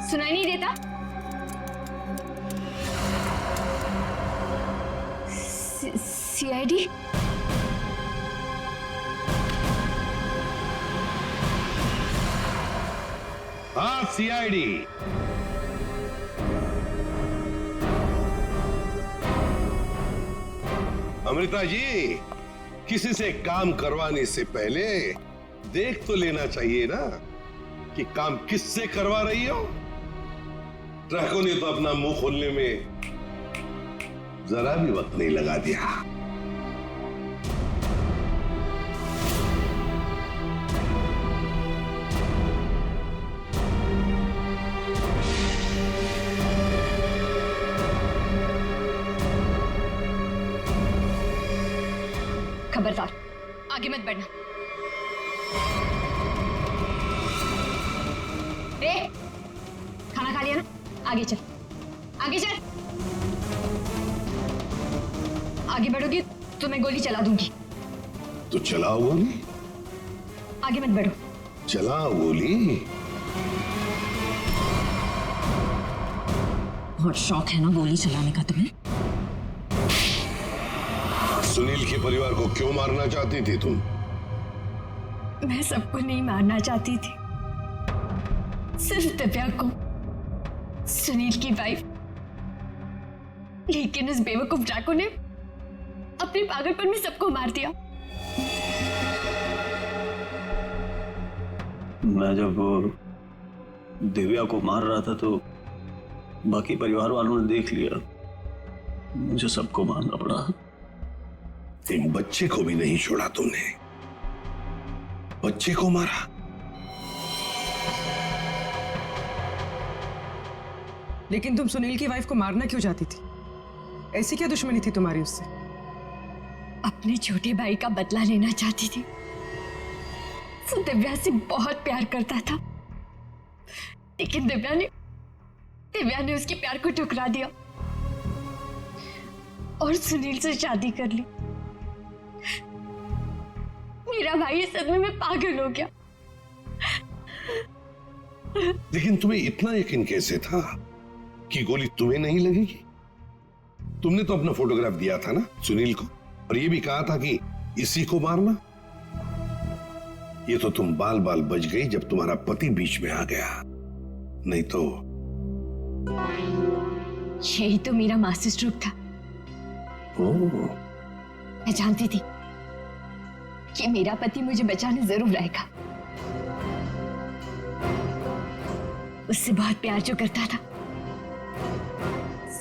सुनाई नहीं देता? सीआईडी? हाँ, सीआईडी। अमृता जी, किसी से काम करवाने से पहले देख तो लेना चाहिए ना कि काम किससे करवा रही हो। ट्रकों ने तो अपना मुंह खोलने में जरा भी वक्त नहीं लगा दिया। खबरदार, आगे मत बढ़ना। खाना खा लिया ना? आगे चल, आगे चल। आगे बढ़ोगी तो मैं गोली चला दूंगी। तो चलाओ गोली। आगे मत बढ़ो। चलाओ गोली। बहुत शौक है ना गोली चलाने का तुम्हें? सुनील के परिवार को क्यों मारना चाहती थी तुम? मैं सबको नहीं मारना चाहती थी, सिर्फ दिव्या को, सुनील की वाइफ। लेकिन इस बेवकूफ डाकू ने अपने पागलपन में सबको मार दिया। मैं जब दिव्या को मार रहा था तो बाकी परिवार वालों ने देख लिया, मुझे सबको मारना पड़ा। एक बच्चे को भी नहीं छोड़ा तुमने, बच्चे को मारा। लेकिन तुम सुनील की वाइफ को मारना क्यों चाहती थी? ऐसी क्या दुश्मनी थी तुम्हारी उससे? अपने छोटे भाई का बदला लेना चाहती थी। वो दिव्या से बहुत प्यार करता था, लेकिन दिव्या ने उसके प्यार को ठुकरा दिया और सुनील से शादी कर ली। मेरा भाई इस सदमे में पागल हो गया। लेकिन तुम्हें इतना यकीन कैसे था कि गोली तुम्हें नहीं लगेगी? तुमने तो अपना फोटोग्राफ दिया था ना सुनील को, और ये भी कहा था कि इसी को मारना। ये तो तुम बाल बाल बच गई जब तुम्हारा पति बीच में आ गया, नहीं तो। यही तो मेरा मास्टर स्ट्रोक था। मैं जानती थी कि मेरा पति मुझे बचाने जरूर आएगा। उससे बहुत प्यार जो करता था,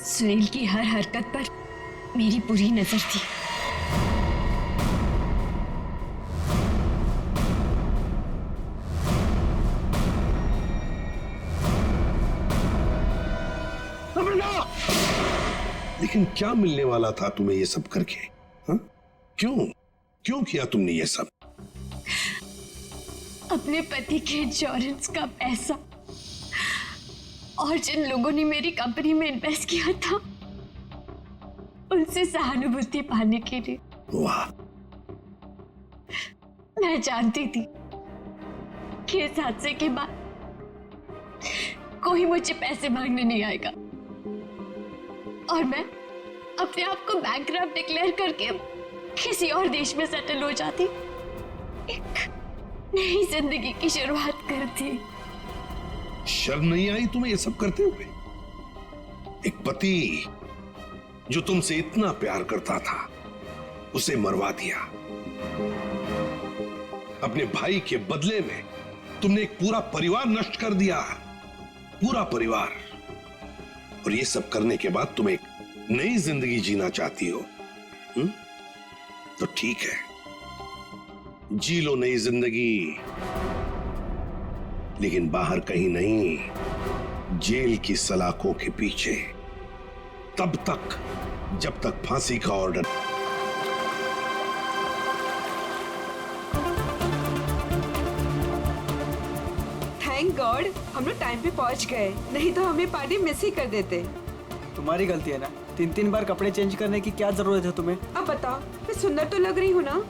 सुनील की हर हरकत पर मेरी पूरी नजर थी। लेकिन क्या मिलने वाला था तुम्हें ये सब करके? हा? क्यों किया तुमने ये सब? अपने पति के इंश्योरेंस का पैसा और जिन लोगों ने मेरी कंपनी में इन्वेस्ट किया था, उनसे सहानुभूति पाने के लिए। वाह! मैं जानती थी कि इस हादसे के बाद कोई मुझे पैसे मांगने नहीं आएगा और मैं अपने आप को बैंकरप्ट डिक्लेयर करके किसी और देश में सेटल हो जाती, एक नई जिंदगी की शुरुआत करती। शर्म नहीं आई तुम्हें ये सब करते हुए? एक पति जो तुमसे इतना प्यार करता था, उसे मरवा दिया। अपने भाई के बदले में तुमने एक पूरा परिवार नष्ट कर दिया, पूरा परिवार। और ये सब करने के बाद तुम एक नई जिंदगी जीना चाहती हो? तो ठीक है, जी लो नई जिंदगी, लेकिन बाहर कहीं नहीं, जेल की सलाखों के पीछे, तब तक जब तक फांसी का ऑर्डर। थैंक गॉड हम लोग टाइम पे पहुंच गए, नहीं तो हमें पार्टी मिस ही कर देते। तुम्हारी गलती है ना, 3-3 बार कपड़े चेंज करने की क्या जरूरत है तुम्हें? अब बताओ, मैं सुंदर तो लग रही हूँ ना?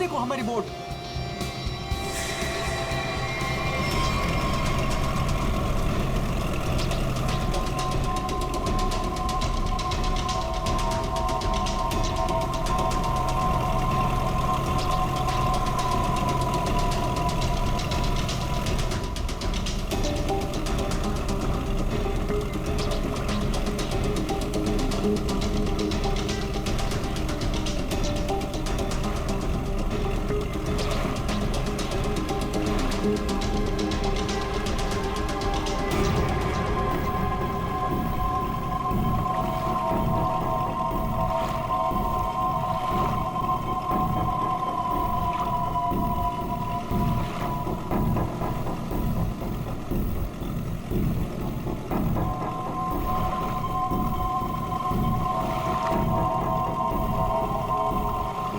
देखो हमारी बोट।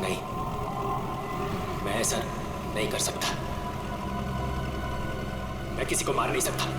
नहीं, मैं ऐसा नहीं कर सकता। मैं किसी को मार नहीं सकता।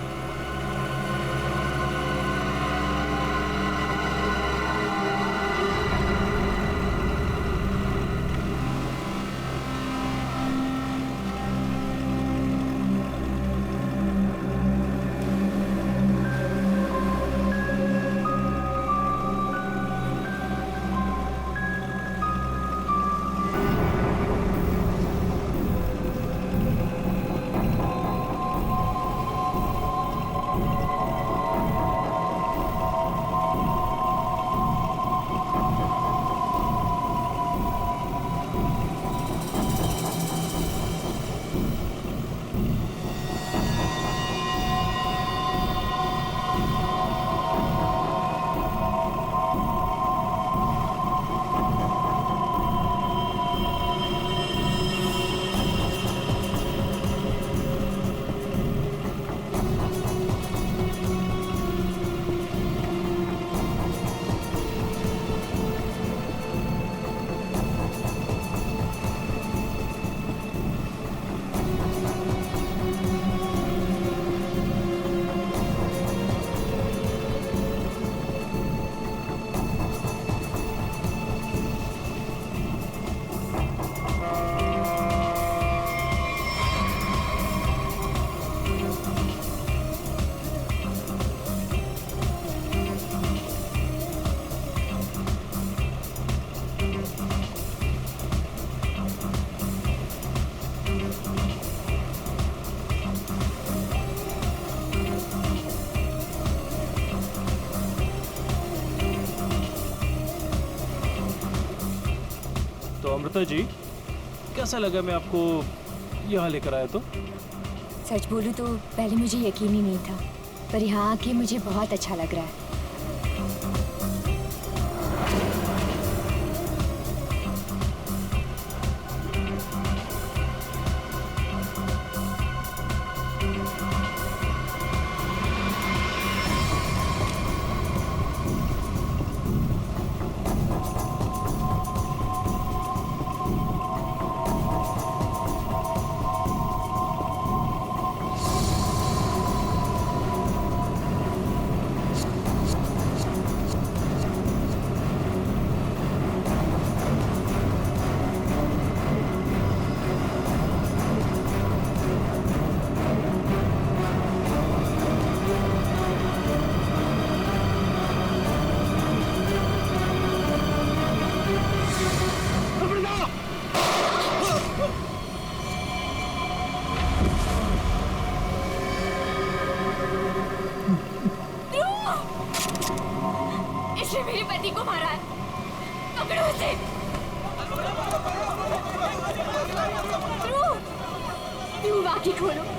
तो अमृता जी, कैसा लगा मैं आपको यहाँ लेकर आया? तो सच बोलूं तो पहले मुझे यकीन ही नहीं था, पर यहाँ आके मुझे बहुत अच्छा लग रहा है। इसने मेरे पति को मारा है, पकड़ो उसे। ध्रुव, बाकी खोलो।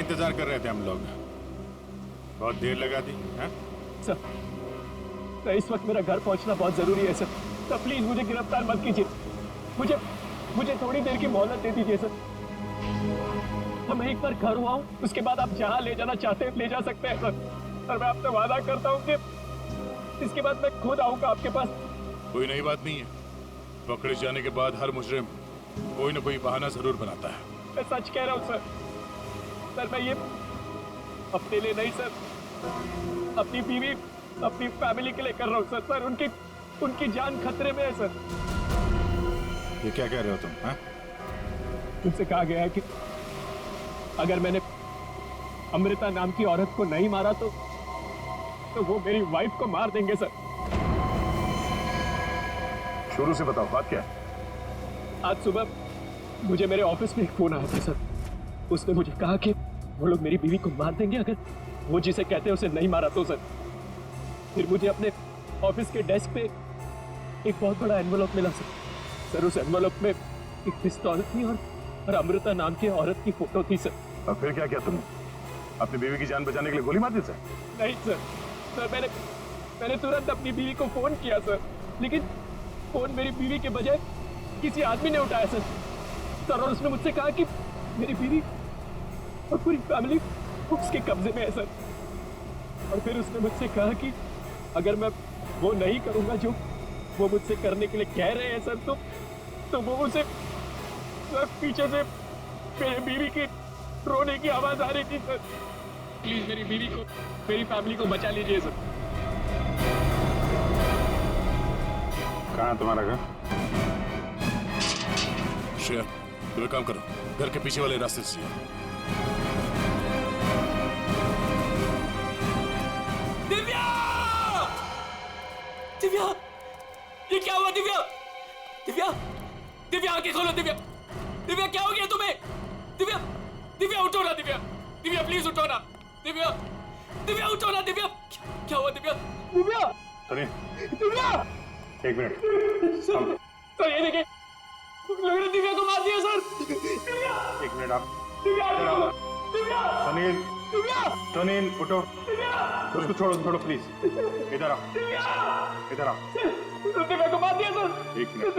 इंतजार कर रहे थे हम लोग। बहुत देर लगा दी हैं? सर इस वक्त मेरा घर पहुंचना बहुत जरूरी है सर प्लीज मुझे गिरफ्तार मत कीजिए। मुझे थोड़ी देर की मोहलत दे दीजिए सर। मैं एक बार घर हुआ हूँ, उसके बाद आप जहाँ ले जाना चाहते हैं ले जा सकते हैं सर। मैं आपसे वादा करता हूँ कि इसके बाद मैं खुद आऊंगा आपके पास। कोई नई बात नहीं है। पकड़े जाने के बाद हर मुजरिम कोई ना कोई बहाना जरूर बनाता है। मैं सच कह रहा हूँ सर मैं ये अपने लिए नहीं सर, अपनी बीवी अपनी फैमिली के लिए कर रहा हूँ सर उनकी जान खतरे में है सर। ये क्या कह रहे हो तुम? हैं? तुमसे कहा गया है कि अगर मैंने अमृता नाम की औरत को नहीं मारा तो वो मेरी वाइफ को मार देंगे सर। शुरू से बताओ बात क्या है? आज सुबह मुझे मेरे ऑफिस में एक फोन आया था सर। उसने मुझे कहा कि वो लोग मेरी बीवी को मार देंगे अगर वो जिसे कहते हैं उसे नहीं मारा तो सर। फिर मुझे अपने ऑफिस के डेस्क पे एक बहुत बड़ा एनवेलप मिला सर उस एनवेलप में एक पिस्तौल थी और अमृता नाम की औरत की फोटो थी सर। अब फिर क्या किया तुमने? अपनी बीवी की जान बचाने के लिए गोली मार दी सर? नहीं सर मैंने तुरंत अपनी बीवी को फोन किया सर, लेकिन फोन मेरी बीवी के बजाय किसी आदमी ने उठाया सर और उसने मुझसे कहा कि मेरी बीवी और पूरी फैमिली उसके कब्जे में है सर। और फिर उसने मुझसे कहा कि अगर मैं वो नहीं करूंगा जो वो मुझसे करने के लिए कह रहे हैं सर तो वो उसे पीछे से मेरी बीवी की रोने की आवाज आ रही थी सर। प्लीज मेरी बीवी को मेरी फैमिली को बचा लीजिए सर। कहाँ है तुम्हारा घर? श्रेया तुम एक काम करो, घर के पीछे वाले रास्ते से दिव्या! दिव्या! ये क्या हुआ दिव्या? दिव्या आंखें खोलो दिव्या! दिव्या क्या हो गया तुम्हें? दिव्या उठो ना दिव्या! दिव्या प्लीज उठो ना! दिव्या उठो ना दिव्या! क्या हुआ दिव्या? सुनिए दिव्या! एक मिनट। सर ये देखिए लग रहा है दिव्या को मार दिया सर। दिव्या! एक मिनट आप दिव्या! सुनील उठो। उसको छोड़ो प्लीज। इधर आओ। दिव्या को मार दिया सर। एक मिनट।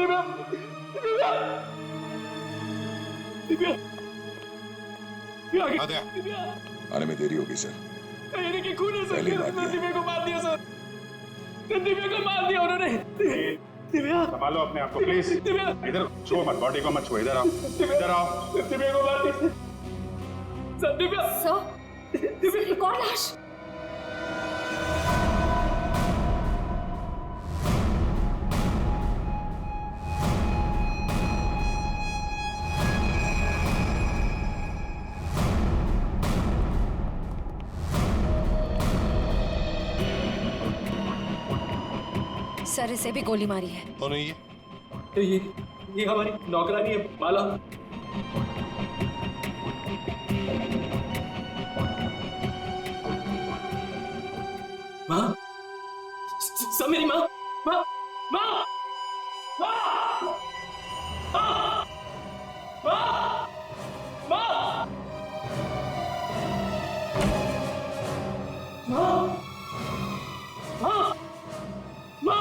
दिव्या आने में देरी होगी सर। ये देखिए खून है सर। पहले मार दिया। दिव्या को मार दिया सर। दिव्या को मार दिया उन्होंने। दिव्या संभालो अपने आप को प्लीज। दिव्या इधर छुओ मत, बॉडी को मत छुओ। इधर आओ। दिव्या को मार दिया सर। दिव्या सर एक और लाश। सर इसे भी गोली मारी है। कौन है ये हमारी नौकरानी है माला। माँ मेरी माँ माँ माँ माँ माँ माँ माँ माँ माँ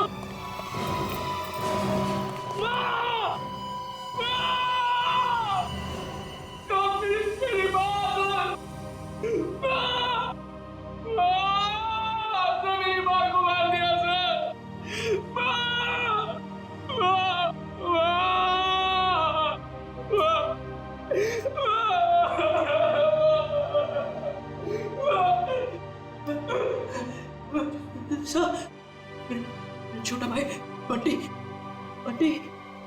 छोटा भाई बंटी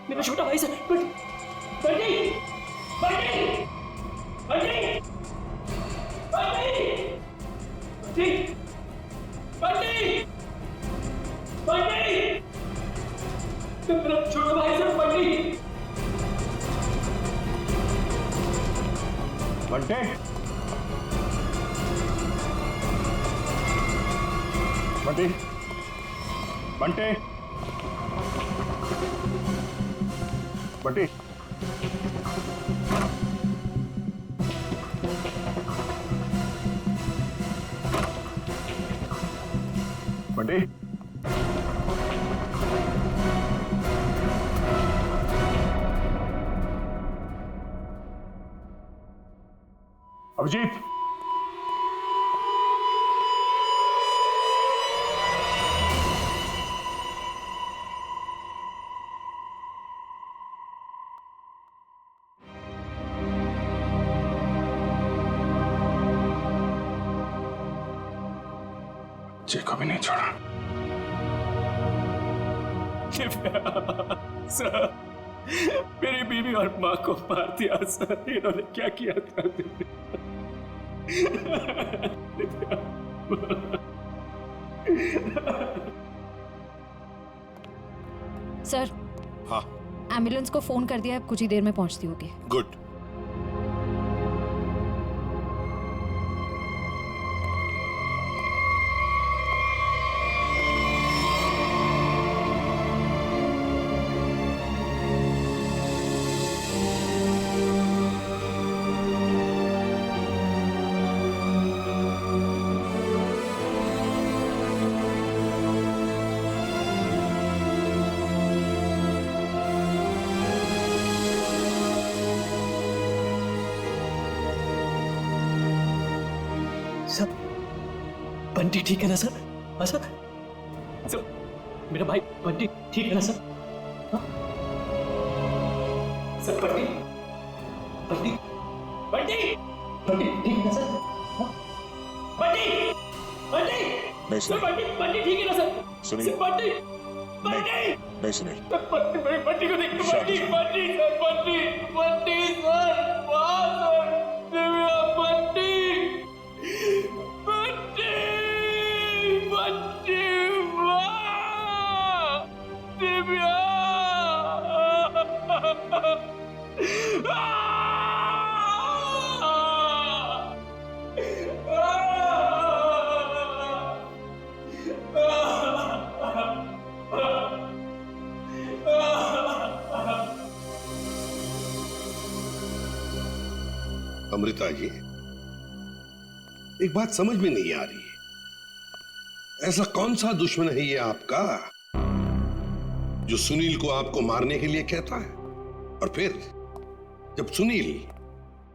मेरा छोटा भाई सर। बंटी मेरा छोटा भाई सर। बंटी बंटी, अभिजीत, को भी नहीं छोड़ा। सर, मेरी बीवी और माँ को मार दिया सर। इन्होंने क्या किया था? सर, हाँ, एम्बुलेंस को फोन कर दिया है, कुछ ही देर में पहुंचती होगी। गुड। सर, बंटी ठीक है ना सर? हाँ सर, सर मेरा भाई बंटी ठीक है ना सर? हाँ? सर बंटी बंटी बंटी बंटी ठीक है ना सर? हाँ? बंटी बंटी नहीं सर, सुनील, बंटी बंटी ठीक है ना सर? सुनील, सर बंटी बंटी नहीं सुनील, सर, बंटी को देखो। शांत बंटी हो। बंटी सर, बंटी बंटी सर, वाह सर, दिव्या बंटी बंटी बंटी, वाह दिव्या। अमृता जी, एक बात समझ में नहीं आ रही। ऐसा कौन सा दुश्मन है ये आपका जो सुनील को आपको मारने के लिए कहता है, और फिर जब सुनील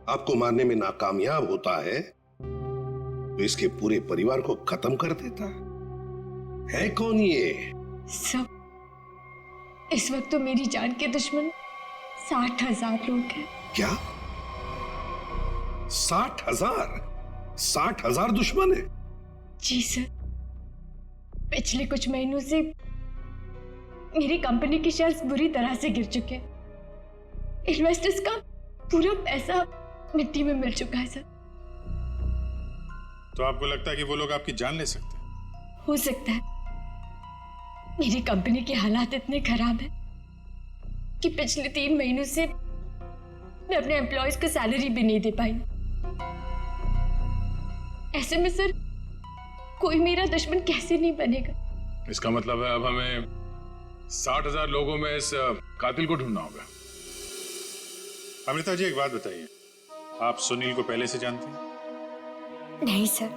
आपको मारने में नाकामयाब होता है तो इसके पूरे परिवार को खत्म कर देता है कौन ये? सब इस वक्त तो मेरी जान के दुश्मन 60,000 लोग हैं। क्या 60,000? 60,000 दुश्मन है? जी सर, पिछले कुछ महीनों से मेरी कंपनी के शेयर्स बुरी तरह से गिर चुके हैं। इन्वेस्टर्स का पूरा पैसा मिट्टी में मिल चुका है सर। तो आपको लगता है कि वो लोग आपकी जान ले सकते हैं? हो सकता है। मेरी कंपनी के हालात इतने खराब हैं कि पिछले 3 महीनों से मैं अपने एम्प्लॉयज को सैलरी भी नहीं दे पाई। ऐसे में सर कोई मेरा दुश्मन कैसे नहीं बनेगा? इसका मतलब है अब हमें 60,000 लोगों में इस कातिल को ढूंढना होगा। अमृता जी, एक बात बताइए, आप सुनील को पहले से जानते हैं? नहीं सर,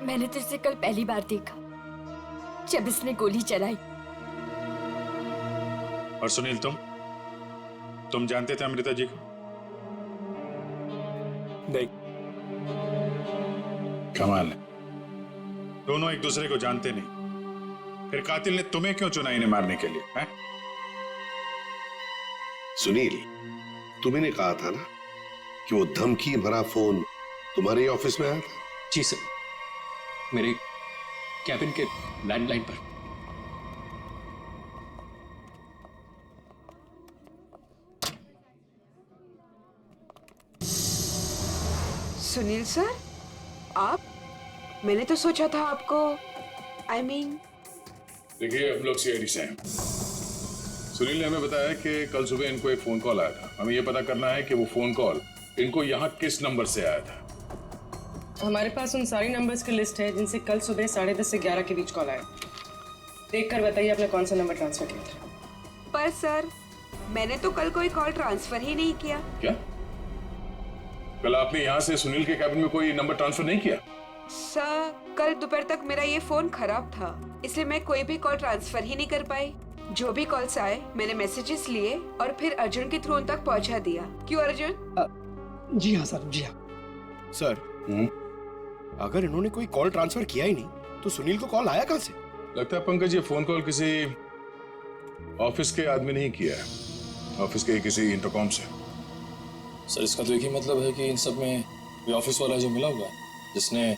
मैंने तो इसे कल पहली बार देखा जब इसने गोली चलाई। और सुनील, तुम जानते थे अमृता जी को? नहीं। कमाल है, दोनों एक दूसरे को जानते नहीं, फिर कातिल ने तुम्हें क्यों चुना इन्हें मारने के लिए? है? सुनील, तुमने कहा था ना कि वो धमकी भरा फोन तुम्हारे ऑफिस में आया था? जी सर, मेरे कैबिन के लैंडलाइन पर। सुनील सर, आप? मैंने तो सोचा था आपको देखिए, हम लोग सीआईडी से हैं। सुनील ने हमें बताया कि कल सुबह इनको एक फोन कॉल आया था। हमें यह पता करना है कि वो फोन कॉल इनको यहाँ किस नंबर से आया था। हमारे पास उन सारी नंबर्स की लिस्ट है जिनसे कल सुबह 10:30 से 11 के बीच कॉल आया। देख कर बताइए आपने कौन सा नंबर ट्रांसफर किया था। पर सर, मैंने तो कल कोई कॉल ट्रांसफर ही नहीं किया। क्या? कल आपने यहाँ से सुनील के कैबिन में कोई नंबर ट्रांसफर नहीं किया? सर, कल दोपहर तक मेरा ये फोन खराब था, इसलिए मैं कोई भी कॉल ट्रांसफर ही नहीं कर पाई। जो भी कॉल्स आए मैंने मैसेजेस लिए और फिर अर्जुन के थ्रू उन तक पहुंचा दिया। क्यों अर्जुन? जी हाँ सर, जी हाँ सर। अगर इन्होंने कोई कॉल ट्रांसफर किया ही नहीं तो सुनील को कॉल आया कहाँ से? लगता है पंकज ये फोन कॉल किसी ऑफिस के आदमी ने ही किया है, ऑफिस के किसी इंटरकॉम से। सर इसका तो एक ही मतलब है कि इन सब में कोई ऑफिस वाला जो मिला हुआ है जिसने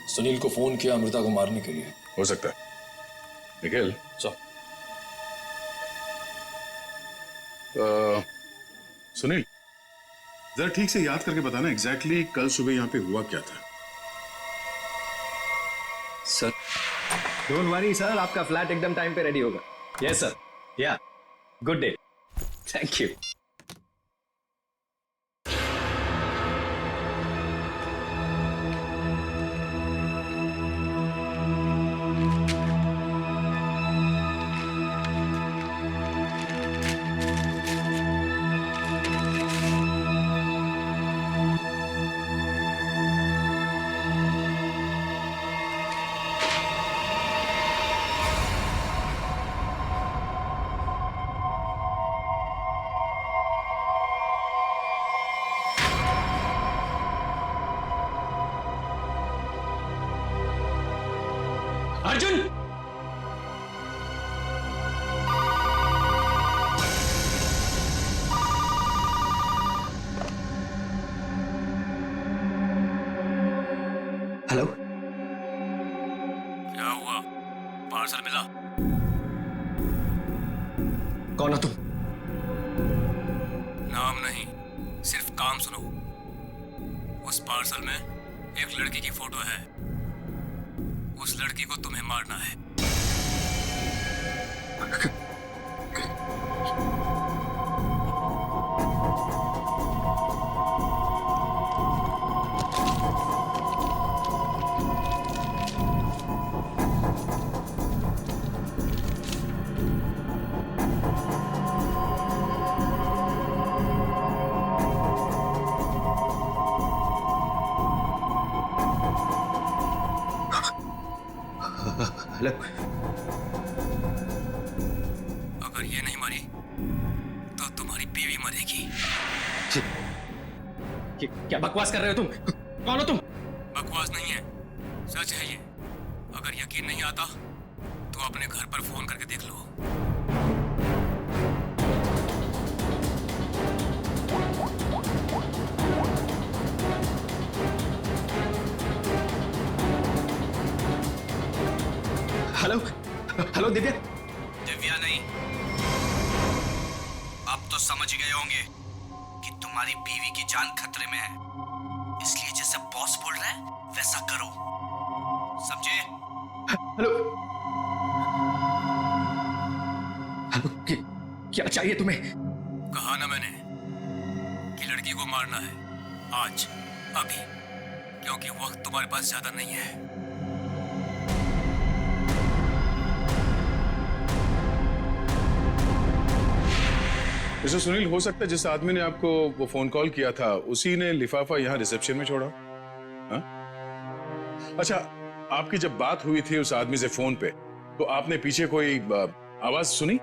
सुनील को फोन किया अमृता को मारने के लिए। हो सकता है। निखिल सर। सुनील, जरा ठीक से याद करके बताना एग्जैक्टली कल सुबह यहाँ पे हुआ क्या था। सर डोंट वरी सर, आपका फ्लैट एकदम टाइम पे रेडी होगा। यस सर, या good day, thank you. Arjun! Hello, क्या हुआ? पार्सल मिला? कौन हो तुम? नाम नहीं, सिर्फ काम सुनो। उस पार्सल में एक लड़की की फोटो है। उस लड़की को तुम्हें मारना है। हेलो, अगर ये नहीं मरी तो तुम्हारी बीवी मरेगी। क्या बकवास कर रहे हो तुम? कौन हो तुम? बकवास नहीं है, सच है ये। अगर यकीन नहीं आता तो अपने घर पर फोन करके देख लो। Hello, hello Divya. दिव्या नहीं, अब तो समझ गए होंगे कि तुम्हारी बीवी की जान खतरे में है, इसलिए जैसे बॉस बोल रहा है वैसा करो, समझे? हेलो, हेलो, क्या चाहिए तुम्हें? कहा ना मैंने कि लड़की को मारना है, आज, अभी, क्योंकि वक्त तुम्हारे पास ज्यादा नहीं है। मिस्टर सुनील, हो सकता है जिस आदमी ने आपको वो फोन कॉल किया था उसी ने लिफाफा यहाँ रिसेप्शन में छोड़ा। हा? अच्छा, आपकी जब बात हुई थी उस आदमी से फोन पे तो आपने पीछे कोई आवाज सुनी?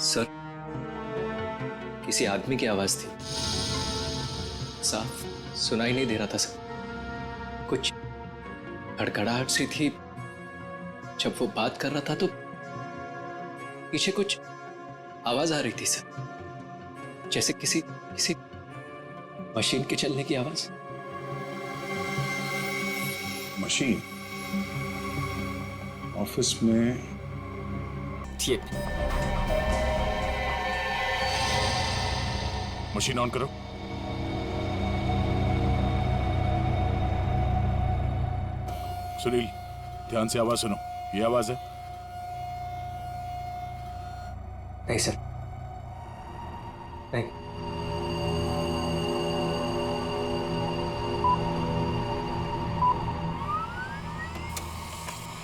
सर, किसी आदमी की आवाज थी, साफ सुनाई नहीं दे रहा था सर। कुछ खड़खड़ाहट सी थी। जब वो बात कर रहा था तो पीछे कुछ आवाज आ रही थी सर, जैसे किसी मशीन के चलने की आवाज। मशीन? ऑफिस में? मशीन ऑन करो। सुनील, ध्यान से आवाज सुनो। ये आवाज है? नहीं सर, नहीं।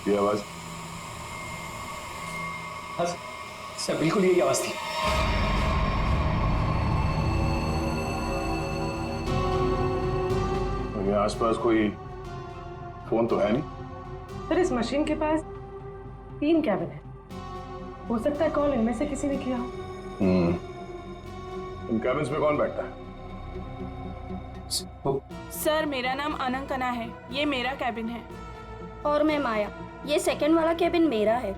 ये आवाज? हाँ सर, बिल्कुल यही आवाज थी। आसपास कोई फोन तो है नहीं। सर इस मशीन के पास 3 कैबिन है, हो सकता है कॉल इनमें से किसी ने किया हो। इन कैबिन्स में कौन बैठता है? सर मेरा नाम अनंकना है, ये मेरा कैबिन है। और मैं माया, ये सेकंड वाला कैबिन मेरा है।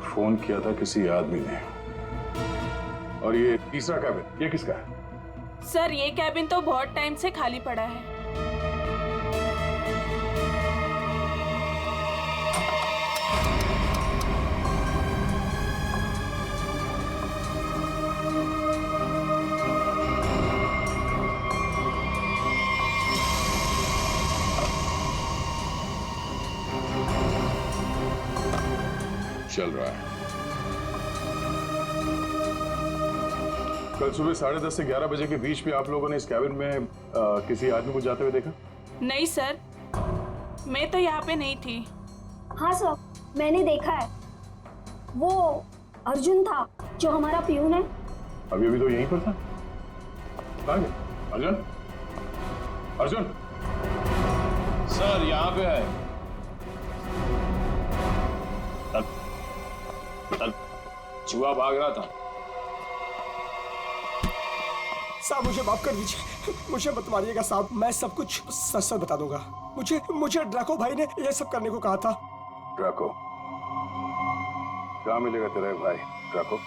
फोन किया था किसी आदमी ने। और ये तीसरा कैबिन, ये किसका है? सर ये कैबिन तो बहुत टाइम से खाली पड़ा है। चल रहा है। कल सुबह 10:30 से 11 बजे के बीच में आप लोगों ने इस कैबिन में किसी आदमी को जाते हुए देखा? नहीं सर, मैं तो यहाँ पे नहीं थी। हाँ सर, मैंने देखा है। वो अर्जुन था जो हमारा पियून है। अभी तो यहीं पर था। कहाँ गया? अर्जुन? अर्जुन? सर यहाँ पे है। चूहा भाग रहा था। साहब मुझे माफ कर दीजिए, मुझे मत मारिएगा साहब, मैं सब कुछ सच सच बता दूंगा। मुझे ड्रैको भाई ने ये सब करने को कहा था। ड्रैको? कहाँ मिलेगा तेरा भाई ड्रैको?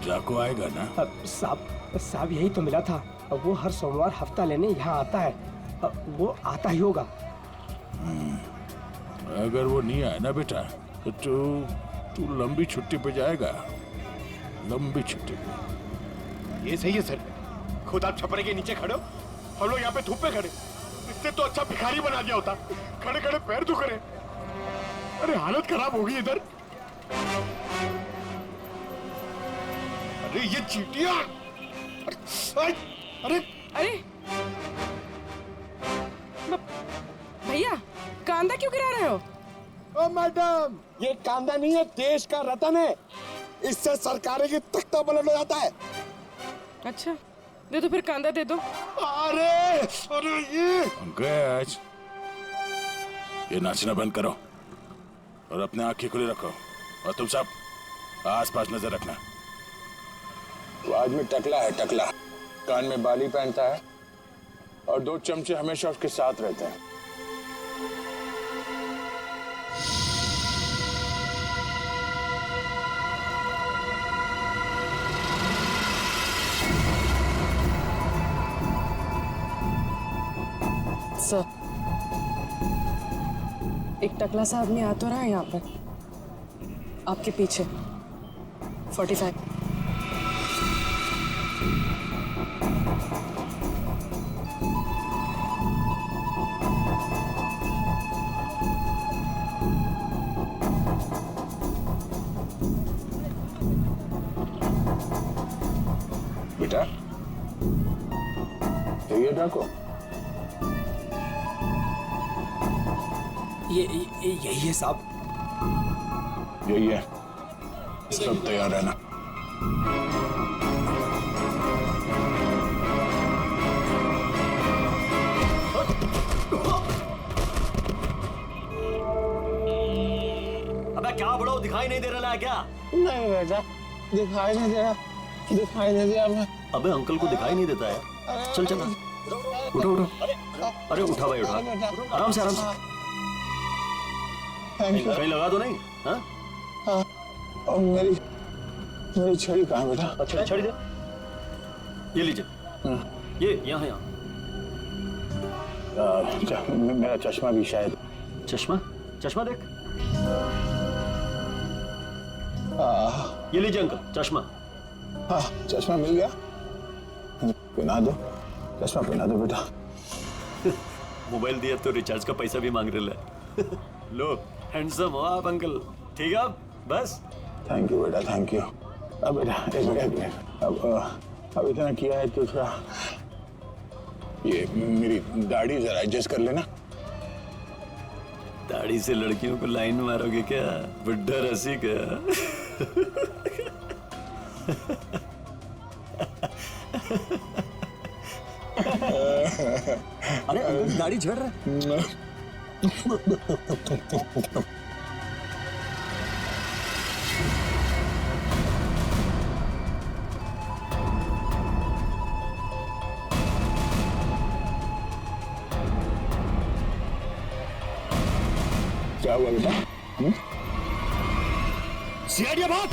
ड्रैको आएगा ना? साहब यही तो मिला था। वो हर सोमवार हफ्ता लेने यहाँ आता है। वो आता ही होगा। अगर वो नहीं आया ना बेटा तो तू लंबी छुट्टी पे जाएगा। लंबी छुट्टी पे। ये सही है सर। खुद आप छपरे के नीचे खड़े हो, हम लोग यहाँ पे धूप में खड़े। इससे तो अच्छा भिखारी बना दिया होता। खड़े खड़े पैर दुख रहे। अरे हालत खराब होगी इधर। अरे ये चींटियां! अरे भैया कांदा क्यों गिरा रहे हो? ओ मैडम, ये कांदा नहीं है, देश का रतन है। इससे सरकारें की तख्ता बुलंद हो जाता है। अच्छा दे दो फिर, कांदा दे दो। अरे ये पंकज, ये नाचना बंद करो और अपने आंखें खुली रखो। और तुम सब आसपास नजर रखना। वो आदमी टकला है, टकला। कान में बाली पहनता है और 2 चमचे हमेशा उसके साथ रहते हैं। सर, एक टकला सा आदमी आ तो रहा है यहाँ पर, आपके पीछे। 45। बेटा ये डाको, यही है साहब। यही है। सब तैयार रहना। अबे क्या बड़ो, दिखाई नहीं दे रहा है क्या? नहीं बेटा, दिखाई नहीं दे रहा, दिखाई नहीं दिया मैं। अबे अंकल को दिखाई नहीं देता है। चल चल उठो उठो। अरे उठा भाई उठा, आराम से आराम से। कहीं लगा तो नहीं? हाँ? और मेरी मेरी छड़ी कहाँ बेटा? अच्छा छड़ी दे, ये लीजिए, ये यहाँ यहाँ। मेरा चश्मा भी शायद। चश्मा? चश्मा देख। ये लीजिए अंकल, चश्मा। हाँ, चश्मा मिल गया। पहना दो, चश्मा पहना दो बेटा। मोबाइल दिया तो रिचार्ज का पैसा भी मांग रहे है। लो, हैंडसम हो आप अंकल। ठीक है बस। थैंक यू बेटा, थैंक यू। अब बेटा एक मिनट, अब इतना किया है तो थोड़ा ये मेरी दाढ़ी जरा एडजस्ट कर लेना। दाढ़ी से लड़कियों को लाइन मारोगे क्या? बुड्ढा रसी का। अरे अंकल दाढ़ी झड़ रहा है। क्या हुआ बेटा? सीआईडी बात।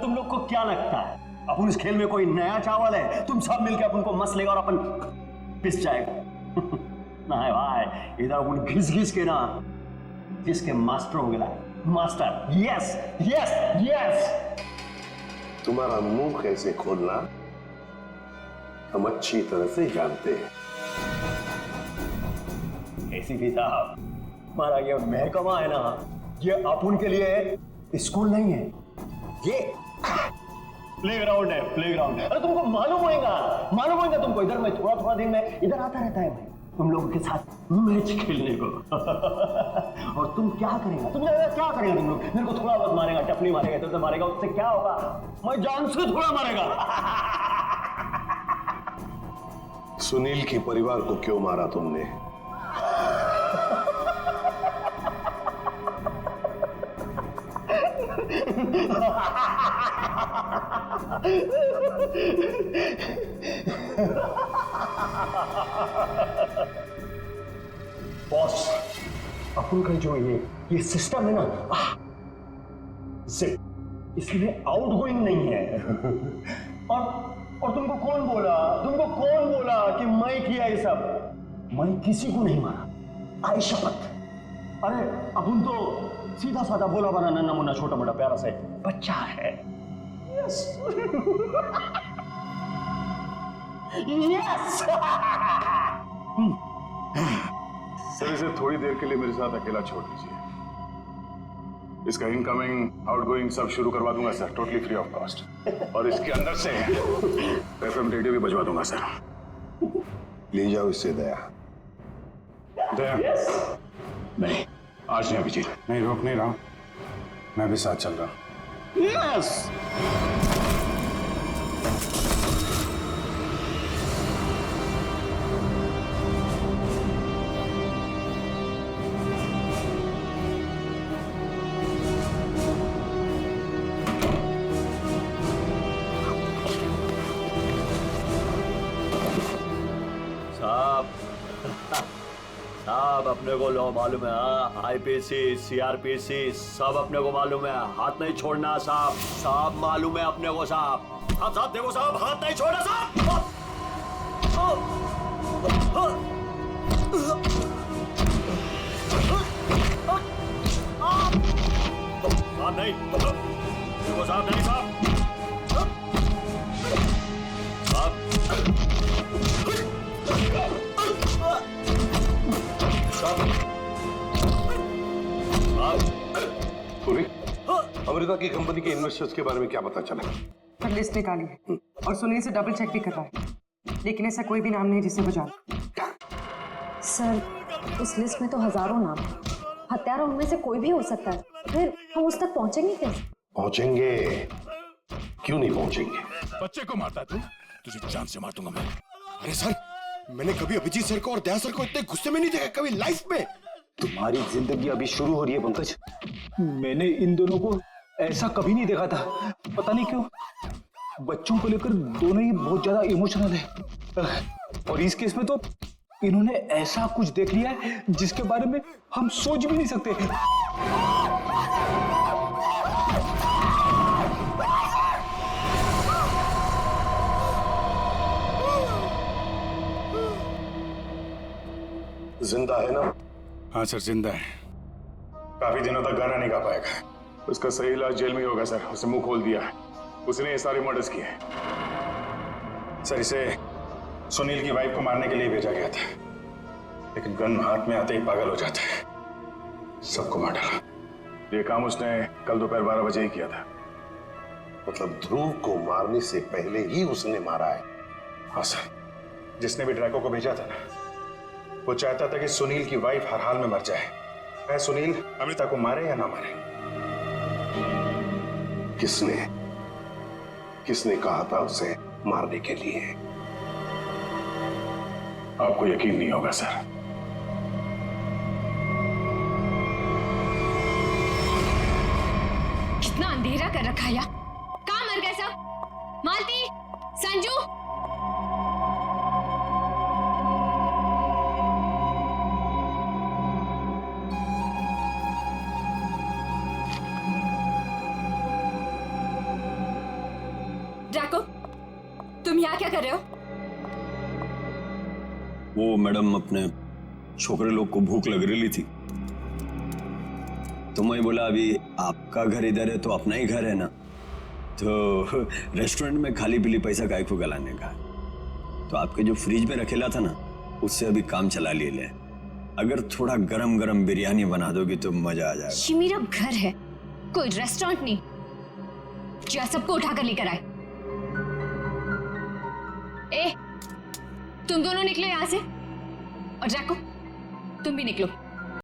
तुम लोग को क्या लगता है अपन इस खेल में कोई नया चावल है? तुम सब मिलकर अपन को मस लेगा और अपन पिस जाएगा। ना है भाई, इधर अपन घिस घिस के ना जिसके मास्टर हो गया। Master, yes yes yes. तुम्हारा मुंह कैसे खोलना हम अच्छी तरह से जानते हैं। एसीपी साहब, हमारा ये महकमा है ना, ये अपन के लिए स्कूल नहीं है, ये प्लेग्राउंड है, प्लेग्राउंड। अरे तुमको मालूम होगा तुमको। इधर मैं थोड़ा दिन में इधर आता रहता है भाई, तुम लोगों के साथ मैच खेलने को। और तुम क्या करेगा? तुम क्या करेगा? तुम लोग मेरे को थोड़ा बहुत मारेगा, टपली मारेगा, इधर मारेगा, उससे क्या होगा? मैं जान से थोड़ा मारेगा। सुनील के परिवार को क्यों मारा तुमने? बॉस, अपन का जो ये सिस्टम है ना, इसमें आउटगोइंग नहीं है। और तुमको कौन बोला कि मैं किया ये सब? मैं किसी को नहीं मारा, आई शपथ। अरे अपन तो सीधा साधा बोला बना नन्ना मुन्ना छोटा मोटा प्यारा सा बच्चा है। Yes yes. सर, इसे थोड़ी देर के लिए मेरे साथ अकेला छोड़ दीजिए। इसका इनकमिंग आउटगोइंग सब शुरू करवा दूंगा sir, totally free of cost. और इसके अंदर से एफएम रेडियो भी बजवा दूंगा सर। ले जाओ इससे दया। दया नहीं, आज नहीं अभिजीत, नहीं रोक नहीं रहा, मैं भी साथ चल रहा हूं। यस। साहब अपने को लो मालूम है, आईपीसी सीआरपीसी सब अपने को मालूम है, हाथ नहीं छोड़ना साहब। साहब मालूम है अपने को साहब। साहब देखो साहब, हाथ नहीं छोड़ना साहब। साहब नहीं देखो साहब, नहीं साहब। अमृता की कंपनी के इन्वेस्टर्स के बारे में क्या पता चला? लिस्ट निकाली है और सुनील से डबल चेक भी करवाया, लेकिन ऐसा कोई भी नाम नहीं जिसे वो जाने। सर उस लिस्ट में तो हजारों नाम हैं। हत्यारा उनमें से कोई भी हो सकता है, फिर हम उस तक पहुंचेंगे कैसे? पहुंचेंगे, क्यों नहीं पहुंचेंगे? बच्चे को मारता तू, तुझे जान से मार दूंगा मैं। अरे सर, मैंने कभी अभिजीत सर को और दया सर को इतने गुस्से में नहीं देखा कभी लाइफ में। तुम्हारी जिंदगी अभी शुरू हो रही है पंकज। मैंने इन दोनों को ऐसा कभी नहीं देखा था, पता नहीं क्यों बच्चों को लेकर दोनों ही बहुत ज्यादा इमोशनल है, और इस केस में तो इन्होंने ऐसा कुछ देख लिया है जिसके बारे में हम सोच भी नहीं सकते। जिंदा है ना? हाँ सर जिंदा है। काफी दिनों तक गाना नहीं गा पाएगा। उसका सही इलाज जेल में ही होगा सर। उसे मुंह खोल दिया है, उसने ये सारे मर्डर्स किए हैं सर। इसे सुनील की वाइफ को मारने के लिए भेजा गया था, लेकिन गन हाथ में आते ही पागल हो जाता है, सबको मार डाला। ये काम उसने कल दोपहर 12 बजे ही किया था। मतलब ध्रुव को मारने से पहले ही उसने मारा है? हाँ सर, जिसने भी ड्रैको को भेजा था ना, वो चाहता था कि सुनील की वाइफ हर हाल में मर जाए। मैं सुनील अमृता को मारे या ना मारे। किसने कहा था उसे मारने के लिए? आपको यकीन नहीं होगा सर। कितना अंधेरा कर रखा है, कहाँ मर गए सब? मालती, संजू, ड्रैको, तुम यहाँ क्या कर रहे हो? वो मैडम अपने छोकरे लोग को भूख लग रही थी, तो मैं बोला अभी आपका घर इधर है तो अपना ही घर है ना, तो रेस्टोरेंट में खाली पीली पैसा काय को गलाने का, तो आपके जो फ्रिज में रखेला था ना उससे अभी काम चला लिए ले। अगर थोड़ा गरम गरम बिरयानी बना दोगी तो मजा आ जाएगा। ये मेरा घर है, कोई रेस्टोरेंट नहीं जो सबको उठाकर लेकर आए। तुम दोनों निकलो यहाँ से, और ड्रैको तुम भी निकलो।